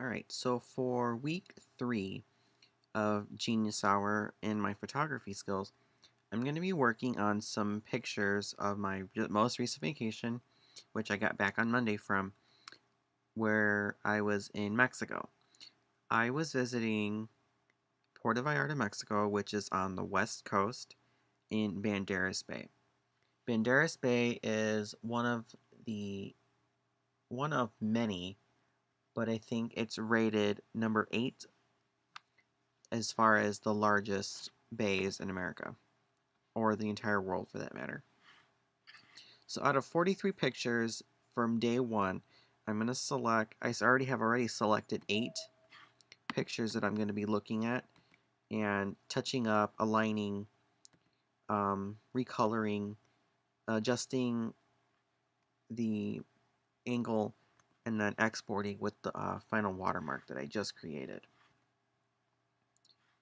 Alright, so for week 3 of Genius Hour in my photography skills, I'm going to be working on some pictures of my most recent vacation, which I got back on Monday from, where I was in Mexico. I was visiting Puerto Vallarta, Mexico, which is on the west coast in Banderas Bay. Banderas Bay is one of many, but I think it's rated number 8 as far as the largest bays in America, or the entire world for that matter. So out of 43 pictures from day one, I'm going to select, I already selected 8 pictures that I'm going to be looking at and touching up, aligning, recoloring, adjusting the angle, and then exporting with the final watermark that I just created.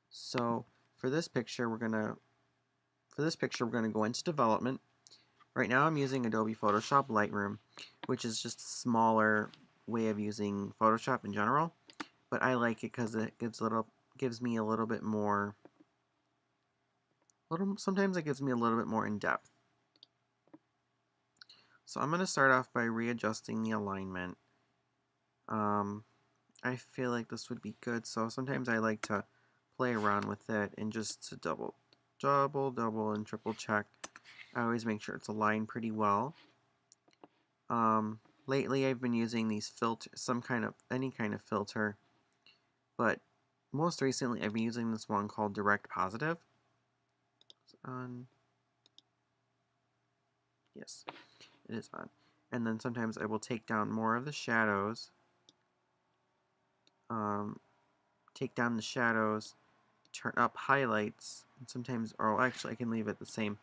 So for this picture, we're gonna go into development. Right now I'm using Adobe Photoshop Lightroom, which is just a smaller way of using Photoshop in general, but I like it because it gives me a little bit more, sometimes it gives me a little bit more in depth. So I'm going to start off by readjusting the alignment. I feel like this would be good, so sometimes I like to play around with it and just to double, and triple check. I always make sure it's aligned pretty well. Lately I've been using these any kind of filter, but most recently I've been using this one called Direct Positive. It's on. Yes, it is on. And then sometimes I will take down more of the shadows, take down the shadows, turn up highlights, and sometimes, or actually I can leave it the same,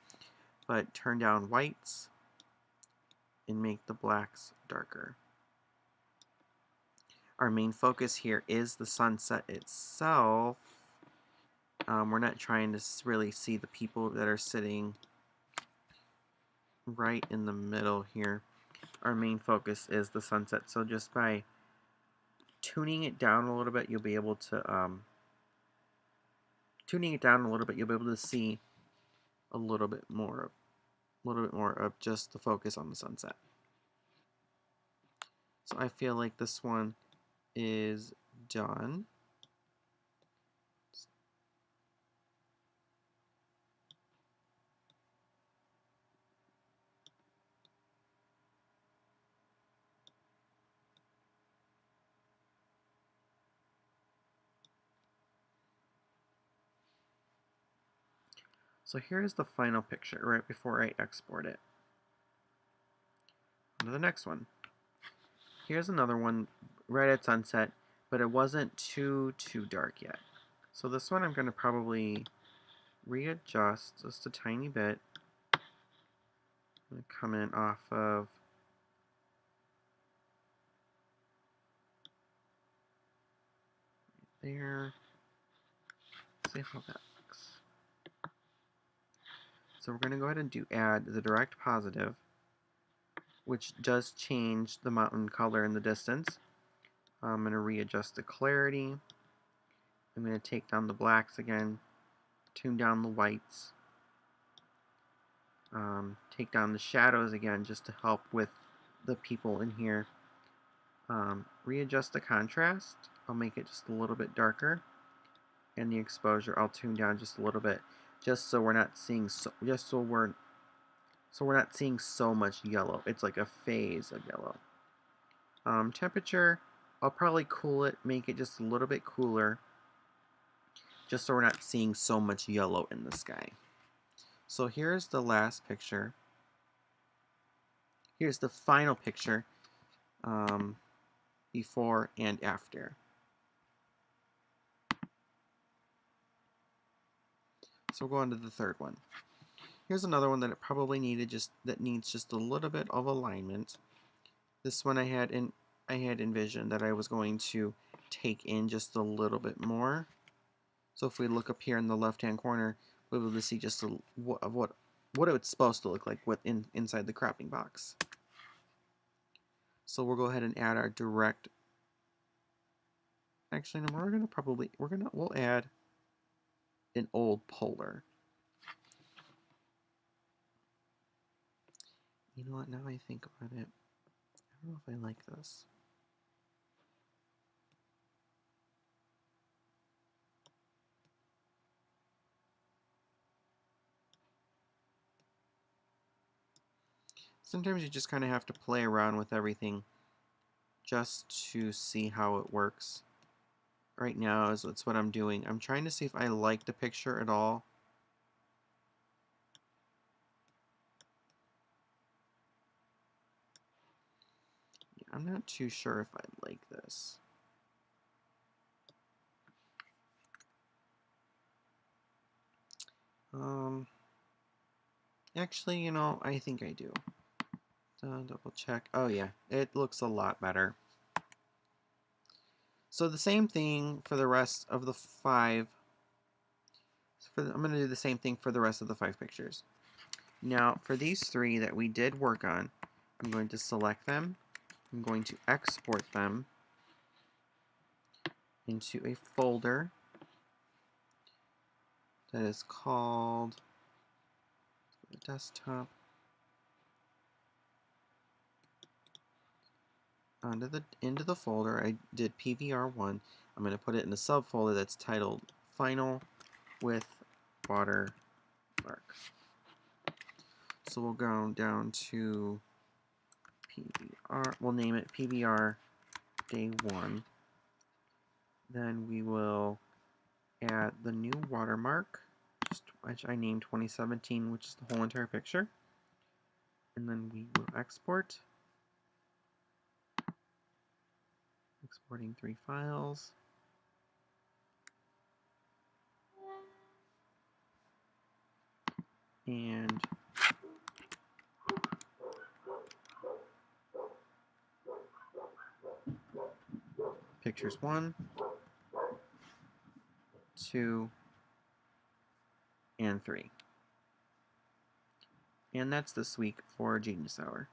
but turn down whites and make the blacks darker. Our main focus here is the sunset itself. We're not trying to really see the people that are sitting right in the middle here. Our main focus is the sunset. So just by tuning it down a little bit, you'll be able to see a little bit more of just the focus on the sunset. So I feel like this one is done. So here's the final picture right before I export it. On to the next one. Here's another one right at sunset, but it wasn't too dark yet. So this one I'm going to probably readjust just a tiny bit. I'm going to come in off of there. See how that looks. So we're going to go ahead and add the direct positive, which does change the mountain color in the distance. I'm going to readjust the clarity. I'm going to take down the blacks again, tune down the whites, take down the shadows again just to help with the people in here. Readjust the contrast. I'll make it just a little bit darker, and the exposure I'll tune down just a little bit, just so we're not seeing we're not seeing so much yellow. It's like a phase of yellow. Temperature, I'll probably cool it, make it just a little bit cooler, just so we're not seeing so much yellow in the sky. So here's the last picture. Here's the final picture, before and after. So we'll go on to the third one. Here's another one that needs just a little bit of alignment. This one I had envisioned that I was going to take in just a little bit more. So if we look up here in the left-hand corner, we'll be able to see just what it's supposed to look like inside the cropping box. So we'll go ahead and add our direct Actually, no, we'll add an old polar. You know what, now I think about it, I don't know if I like this. Sometimes you just kind of have to play around with everything just to see how it works. Right now is that's what I'm doing. I'm trying to see if I like the picture at all. Yeah, I'm not too sure if I like this. Actually, you know, I think I do. Double check. Oh yeah, it looks a lot better. So the same thing for the rest of the 5. I'm going to do the same thing for the rest of the 5 pictures. Now, for these 3 that we did work on, I'm going to select them. I'm going to export them into a folder that is called desktop. Into the folder, I did PVR1. I'm going to put it in a subfolder that's titled Final with Watermark. So we'll go down to PVR. We'll name it PVR Day 1. Then we will add the new watermark, which I named 2017, which is the whole entire picture. And then we will export. Exporting 3 files. And pictures 1, 2, and 3. And that's this week for Genius Hour.